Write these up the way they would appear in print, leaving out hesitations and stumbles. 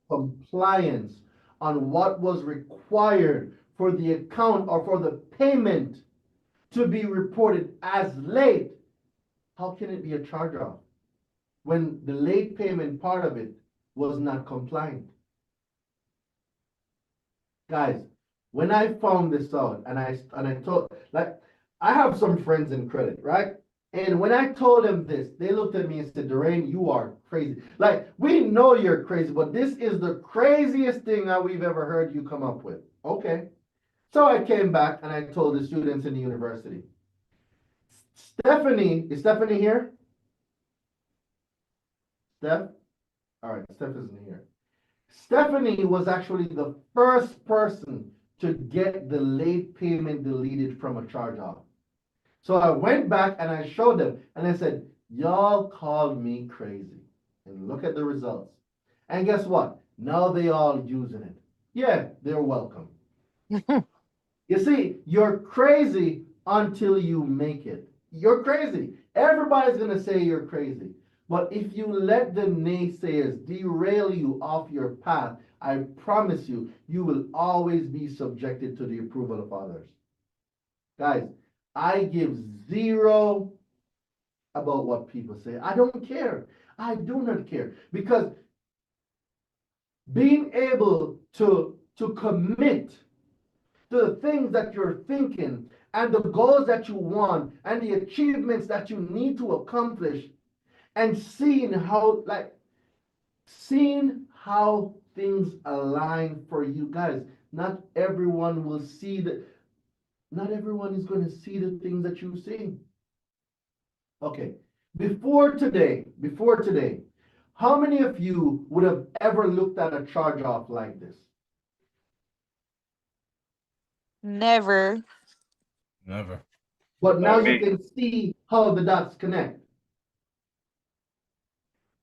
compliance on what was required for the account or for the payment to be reported as late, how can it be a charge off when the late payment part of it was not compliant? Guys, when I found this out and I told, like, I have some friends in credit, right? And when I told them this, they looked at me and said, Durain, you are crazy. Like, we know you're crazy, but this is the craziest thing that we've ever heard you come up with. Okay. So I came back and I told the students in the university. Stephanie, is Stephanie here? Steph? All right, Steph isn't here. Stephanie was actually the first person to get the late payment deleted from a charge off. So I went back and I showed them and I said, y'all called me crazy. And look at the results. And guess what? Now they all using it. Yeah, they're welcome. You see, you're crazy until you make it. You're crazy. Everybody's going to say you're crazy. But if you let the naysayers derail you off your path, I promise you, you will always be subjected to the approval of others. Guys, I give zero about what people say. I don't care. I do not care. Because being able to commit to the things that you're thinking and the goals that you want and the achievements that you need to accomplish, and seeing how things align for you guys. Not everyone will see that. Not everyone is going to see the things that you see. Okay. Before today, how many of you would have ever looked at a charge off like this? Never. Never. But now you can see how the dots connect.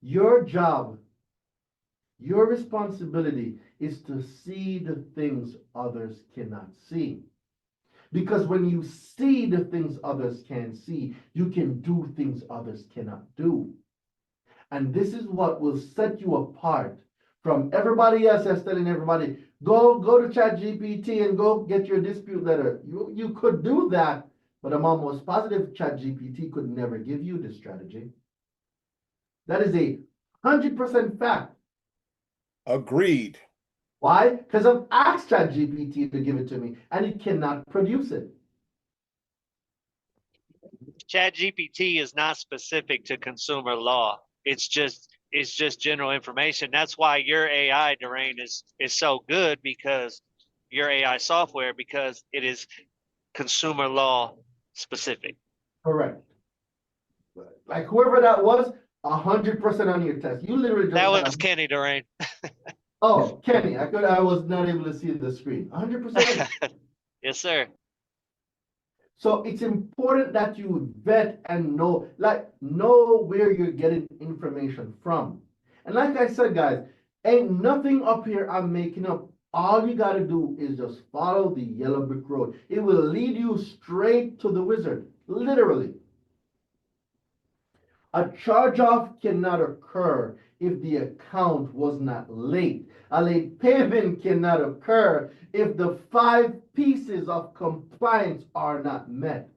Your job, your responsibility is to see the things others cannot see. Because when you see the things others can't see, you can do things others cannot do. And this is what will set you apart from everybody else that's telling everybody, go to ChatGPT and go get your dispute letter. You could do that, but I'm almost positive ChatGPT could never give you this strategy. That is 100% fact. Agreed. Why? Because I've asked ChatGPT to give it to me, and it cannot produce it. ChatGPT is not specific to consumer law. It's just general information. That's why your AI, Durain, is so good, because your AI software, because it is consumer law specific. Correct. Like whoever that was, 100% on your test. You literally just that was Kenny, Durain. Oh, Kenny, I was not able to see the screen. 100%. Yes, sir. So it's important that you vet and know where you're getting information from. And like I said, guys, ain't nothing up here I'm making up. All you got to do is just follow the yellow brick road. It will lead you straight to the wizard, literally. A charge-off cannot occur if the account was not late. A late payment cannot occur if the 5 pieces of compliance are not met.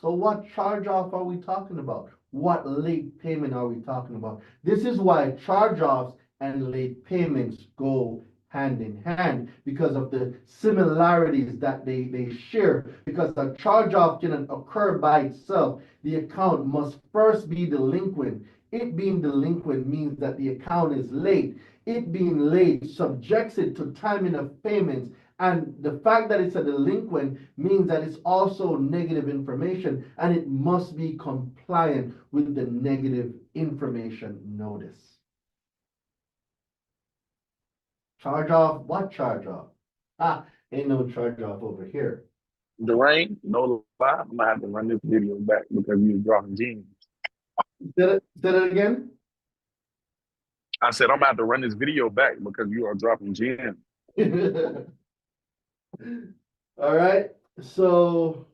So what charge-off are we talking about? What late payment are we talking about? This is why charge-offs and late payments go hand in hand, because of the similarities that they share. Because a charge-off cannot occur by itself. The account must first be delinquent. It being delinquent means that the account is late. It being late subjects it to timing of payments. And the fact that it's a delinquent means that it's also negative information, and it must be compliant with the negative information notice. Charge off? What charge off? Ain't no charge off over here. Durain, no lie, I'm gonna have to run this video back because you was dropping gems. Say it again? I said I'm gonna have to run this video back because you are dropping gems. All right. So,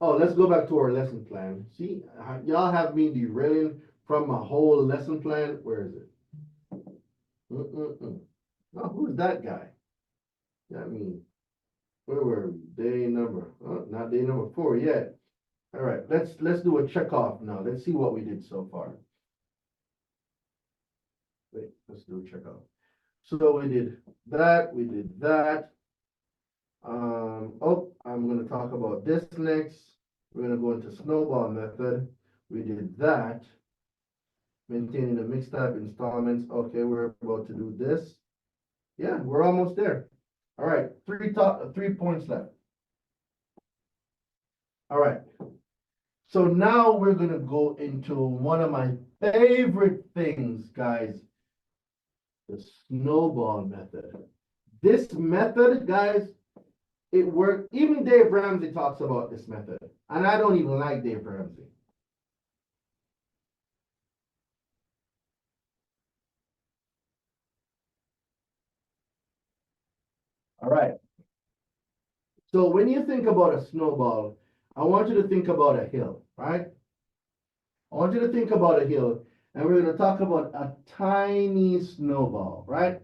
let's go back to our lesson plan. See, y'all have me derailing from my whole lesson plan. Where is it? Mm-mm-mm. Oh, who's that guy? I mean, where were we? Day number, oh, not day number 4 yet. All right, let's do a check off now. Let's see what we did so far. Wait, let's do a check off. So we did that, we did that. Oh, I'm gonna talk about this next. We're gonna go into snowball method. We did that. Maintaining the mixed type installments. Okay, we're about to do this. Yeah, we're almost there. All right, 3 points left. All right. So now we're gonna go into one of my favorite things, guys, the snowball method. This method, guys, it worked. Even Dave Ramsey talks about this method, and I don't even like Dave Ramsey. All right. So when you think about a snowball, I want you to think about a hill, right? I want you to think about a hill, and we're going to talk about a tiny snowball, right?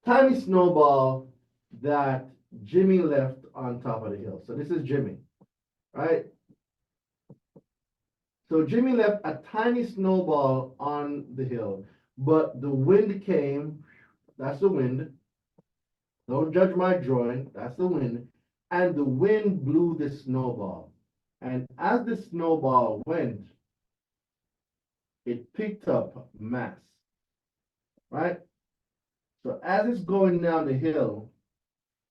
Tiny snowball that Jimmy left on top of the hill. So this is Jimmy, right? So Jimmy left a tiny snowball on the hill, but the wind came, that's the wind. Don't judge my drawing, that's the wind. And the wind blew the snowball. And as the snowball went, it picked up mass, right? So as it's going down the hill,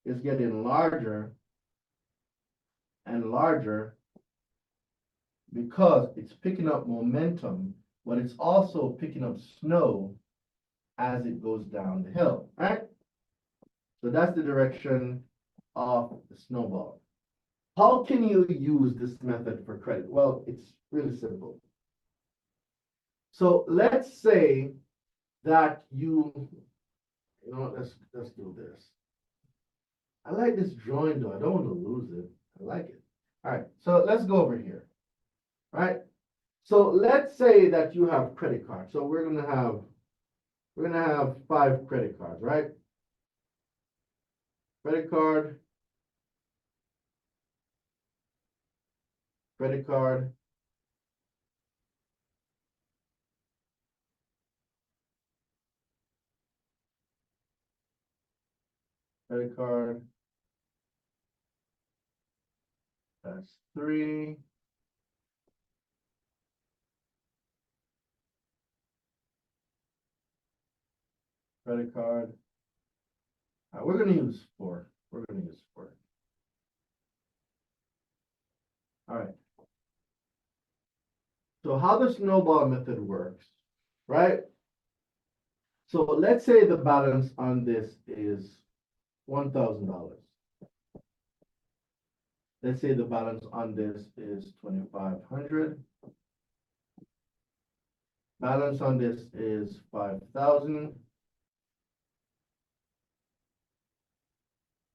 it's getting larger and larger because it's picking up momentum, but it's also picking up snow as it goes down the hill, right? So that's the direction of the snowball. How can you use this method for credit? Well, it's really simple. So let's say that you know what, let's do this. I like this drawing though. I don't want to lose it. I like it. All right, so let's go over here. Right? So let's say that you have credit cards. So we're gonna have 5 credit cards, right? Credit card, credit card, credit card. That's 3. Credit card. We're gonna use 4. We're gonna use 4. All right. So how the snowball method works, right? So let's say the balance on this is $1,000. Let's say the balance on this is 2,500. Balance on this is 5,000.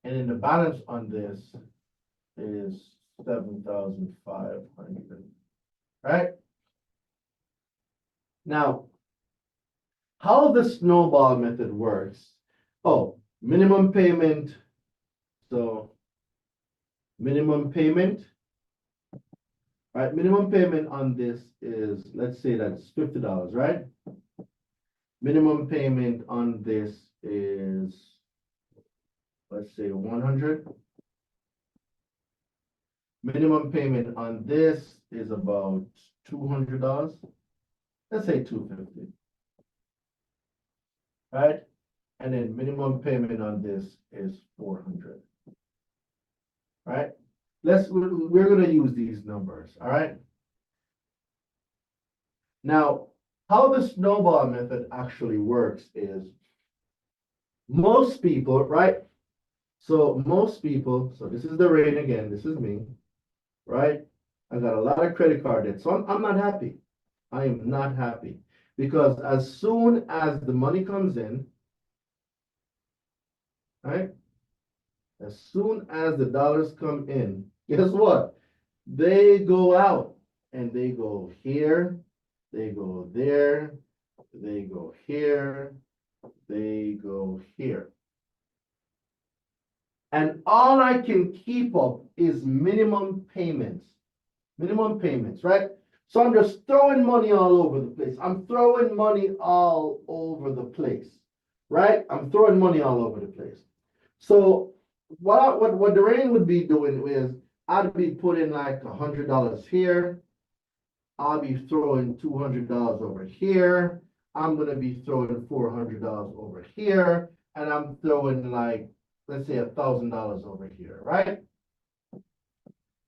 And then the balance on this is 7,500, right? Now, how the snowball method works, oh, minimum payment. So minimum payment, right? Minimum payment on this is, let's say that's $50, right? Minimum payment on this is, let's say 100. Minimum payment on this is about $200. Let's say 250. Right? And then minimum payment on this is 400. Right? We're gonna use these numbers, all right? Now, how the snowball method actually works is most people, right? So most people, so this is the rain again, this is me, right? I got a lot of credit card debt, so I'm not happy. I am not happy because as soon as the money comes in, right? As soon as the dollars come in, guess what? They go out and they go here, they go there, they go here, they go here. And all I can keep up is minimum payments, right? So I'm just throwing money all over the place. I'm throwing money all over the place, right? I'm throwing money all over the place. So what Dwayne would be doing is I'd be putting like $100 here. I'll be throwing $200 over here. I'm gonna be throwing $400 over here, and I'm throwing like, let's say $1,000 over here, right?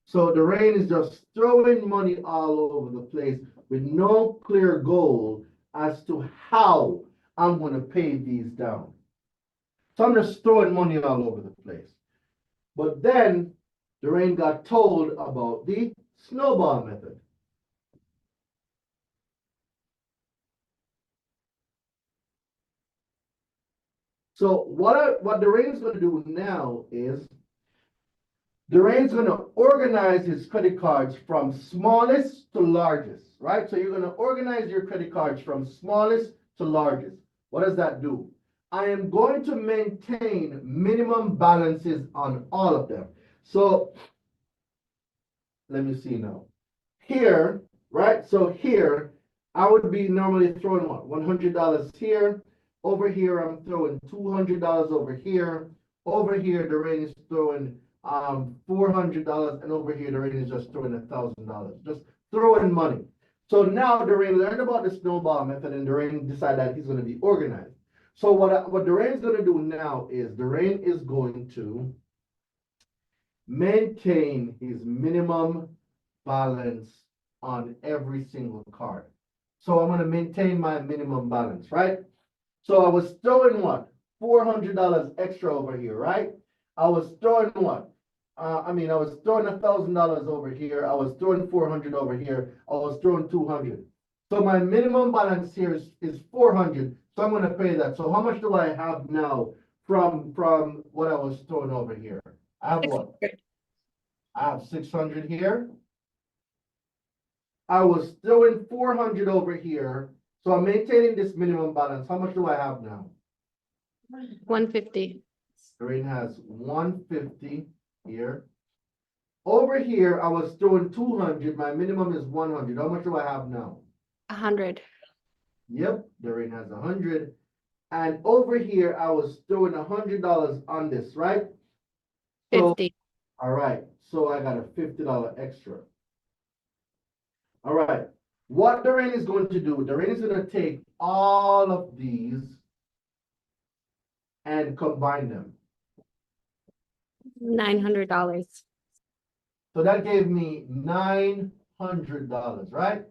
So the rain is just throwing money all over the place with no clear goal as to how I'm gonna pay these down. So I'm just throwing money all over the place. But then the rain got told about the snowball method. So what Dwayne's going to do now is Dwayne's going to organize his credit cards from smallest to largest, right? So you're going to organize your credit cards from smallest to largest. What does that do? I am going to maintain minimum balances on all of them. So let me see now. Here, right? So here, I would be normally throwing what? $100 here. Over here, I'm throwing $200 over here. Over here, the rain is throwing $400, and over here, the rain is just throwing $1,000. Just throwing money. So now Dwayne learned about the snowball method, and Dwayne decided that he's going to be organized. So what Dwayne's going to do now is Dwayne is going to maintain his minimum balance on every single card. So I'm going to maintain my minimum balance, right? So I was throwing what? $400 extra over here, right? I was throwing what? I was throwing $1,000 over here. I was throwing 400 over here. I was throwing 200. So my minimum balance here is 400. So I'm going to pay that. So how much do I have now from what I was throwing over here? I have what? I have 600 here. I was throwing 400 over here. So I'm maintaining this minimum balance. How much do I have now? 150. Doreen has 150 here. Over here, I was throwing 200. My minimum is 100. How much do I have now? 100. Yep, Doreen has 100. And over here, I was throwing $100 on this, right? So, 50. all right. So I got a $50 extra. All right. What Doreen is going to do, Doreen is going to take all of these and combine them. $900. So that gave me $900, right?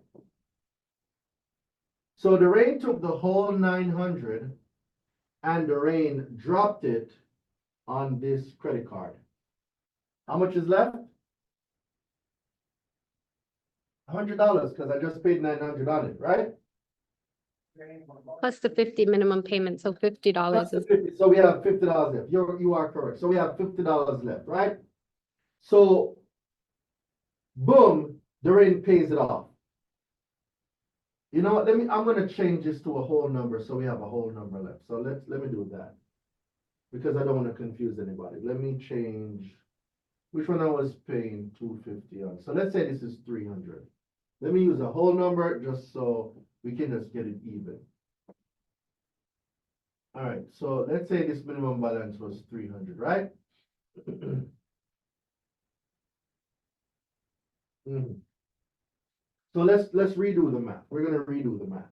So Doreen took the whole 900 and Doreen dropped it on this credit card. How much is left? $100, because I just paid 900 on it, right? Plus the 50 minimum payment, so $50 That's the is 50. So we have $50 left. You are correct. So we have $50 left, right? So boom, Doreen pays it off. You know what? I'm gonna change this to a whole number so we have a whole number left. So let me do that. Because I don't want to confuse anybody. Let me change which one I was paying 250 on. So let's say this is 300. Let me use a whole number just so we can just get it even. All right, so let's say this minimum balance was 300, right? So let's redo the math. We're gonna redo the math.